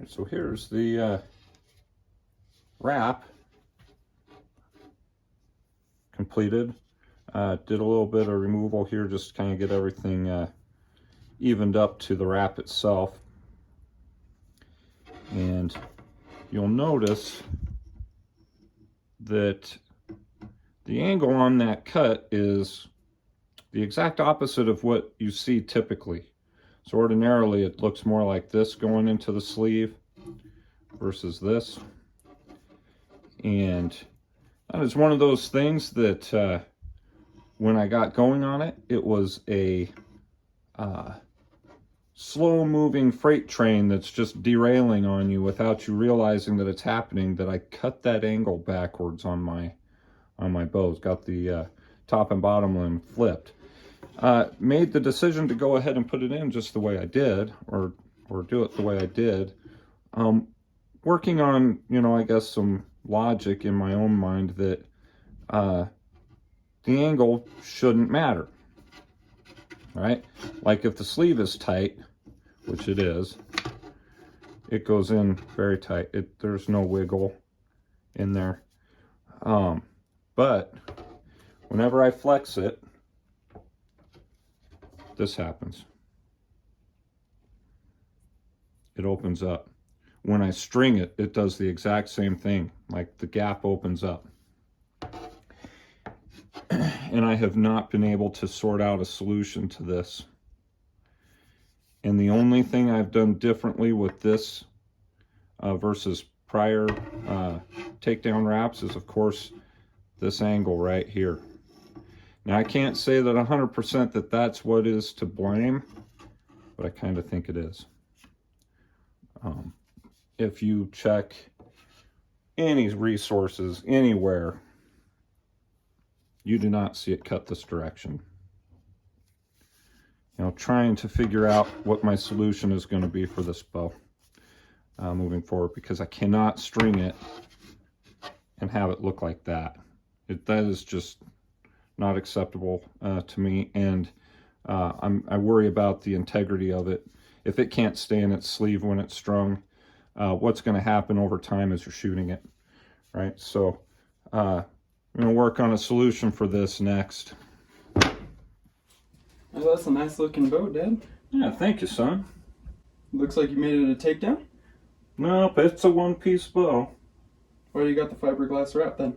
So here's the wrap completed. Did a little bit of removal here just to kind of get everything evened up to the wrap itself. And you'll notice that the angle on that cut is the exact opposite of what you see typically. So ordinarily it looks more like this going into the sleeve versus this. And that is one of those things that when I got going on it, it was a slow moving freight train that's just derailing on you without you realizing that it's happening, that I cut that angle backwards on my bows. Got the top and bottom line flipped. Made the decision to go ahead and put it in just the way I did, or do it the way I did. Working on, you know, I guess some logic in my own mind that the angle shouldn't matter, right? Like if the sleeve is tight, which it is, it goes in very tight. There's no wiggle in there. But whenever I flex it, this happens. It opens up. When I string it, it does the exact same thing. Like the gap opens up. And I have not been able to sort out a solution to this. And the only thing I've done differently with this versus prior takedown wraps is, of course, this angle right here. Now, I can't say that 100% that that's what is to blame, but I kind of think it is. If you check any resources anywhere, you do not see it cut this direction. You know, trying to figure out what my solution is going to be for this bow moving forward, because I cannot string it and have it look like that. That is just not acceptable to me, and I worry about the integrity of it. If it can't stay in its sleeve when it's strung, what's going to happen over time as you're shooting it, right? So I'm going to work on a solution for this next. Oh, that's a nice looking bow, Dad. Yeah, thank you, son. Looks like you made it a takedown? Nope, it's a one-piece bow. Why do you got the fiberglass wrap then?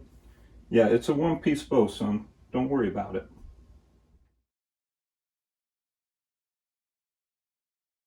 Yeah, it's a one-piece bow, son. Don't worry about it.